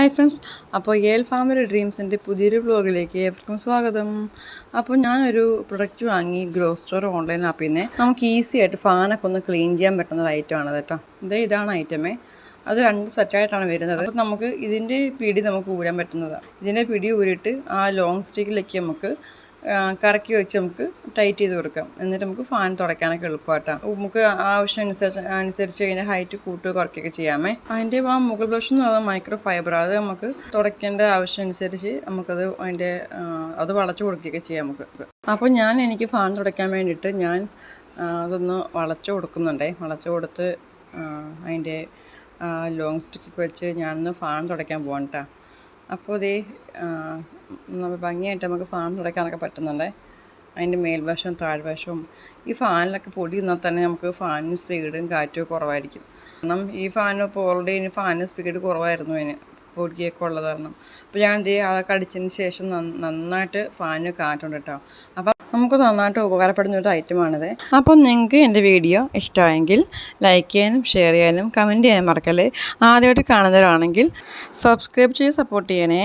Hi friends, അപ്പോൾ L family ഡ്രീംസിൻ്റെ പുതിയൊരു വ്ലോഗിലേക്ക് ഏവർക്കും സ്വാഗതം. അപ്പോൾ ഞാനൊരു പ്രൊഡക്റ്റ് വാങ്ങി ഗ്രോ സ്റ്റോർ ഓൺലൈൻ ആപ്പിൽ നിന്ന്. നമുക്ക് ഈസി ആയിട്ട് ഫാനൊക്കെ ഒന്ന് ക്ലീൻ ചെയ്യാൻ പറ്റുന്ന ഒരു ഐറ്റമാണ് കേട്ടോ. ഇതാണ് ഐറ്റമേ. അത് 2 സെറ്റായിട്ടാണ് വരുന്നത്. അപ്പോൾ നമുക്ക് ഇതിൻ്റെ പിടി നമുക്ക് ഊരാൻ പറ്റുന്നതാണ്. ഇതിൻ്റെ പിടി ഊരിയിട്ട് ആ ലോങ് സ്റ്റിക്കിലേക്ക് നമുക്ക് കറക്കി വെച്ച് നമുക്ക് ടൈറ്റ് ചെയ്ത് കൊടുക്കാം. എന്നിട്ട് നമുക്ക് ഫാൻ തുടയ്ക്കാനൊക്കെ എളുപ്പമായിട്ടാണ്. നമുക്ക് അനുസരിച്ച് അതിൻ്റെ ഹൈറ്റ് കൂട്ടുക കുറയ്ക്കുകയൊക്കെ ചെയ്യാമേ. അതിൻ്റെ ആ മുകൾ വശം എന്ന് പറയുന്നത് മൈക്രോ ഫൈബർ. അത് നമുക്ക് തുടയ്ക്കേണ്ട ആവശ്യം അനുസരിച്ച് നമുക്കത് അത് വളച്ചു കൊടുക്കുകയൊക്കെ ചെയ്യാം നമുക്ക്. അപ്പോൾ എനിക്ക് ഫാൻ തുടയ്ക്കാൻ വേണ്ടിയിട്ട് ഞാൻ അതൊന്ന് വളച്ചു കൊടുക്കുന്നുണ്ടേ. വളച്ചു കൊടുത്ത് അതിൻ്റെ ലോങ് സ്റ്റിക്കൊക്കെ വെച്ച് ഞാനൊന്ന് ഫാൻ തുടയ്ക്കാൻ പോകാം കേട്ടോ. അപ്പോൾ ഭംഗിയായിട്ട് നമുക്ക് ഫാൻ തുടയ്ക്കാനൊക്കെ പറ്റുന്നുണ്ട്. അതിൻ്റെ മേൽവശവും താഴ്വശവും ഈ ഫാനിലൊക്കെ പൊടി നിന്നാൽ തന്നെ നമുക്ക് ഫാനിന് സ്പീഡും കാറ്റും കുറവായിരിക്കും. കാരണം ഈ ഫാൻ ഇപ്പോൾ ഓൾറെഡി ഫാനിന് സ്പീഡ് കുറവായിരുന്നു, അതിന് പൊടിയൊക്കെ ഉള്ളത് കാരണം. അപ്പോൾ ഞാൻ അതൊക്കെ അടിച്ചതിന് ശേഷം നന്നായിട്ട് ഫാനിന് കാറ്റുണ്ട് കേട്ടോ. അപ്പം നമുക്ക് നന്നായിട്ട് ഉപകാരപ്പെടുന്ന ഒരു ഐറ്റമാണിത്. അപ്പോൾ നിങ്ങൾക്ക് എൻ്റെ വീഡിയോ ഇഷ്ടമായെങ്കിൽ ലൈക്ക് ചെയ്യാനും ഷെയർ ചെയ്യാനും കമൻറ്റ് ചെയ്യാനും മറക്കല്ലേ. ആദ്യമായിട്ട് കാണുന്നവരാണെങ്കിൽ സബ്സ്ക്രൈബ് ചെയ്ത് സപ്പോർട്ട് ചെയ്യണേ.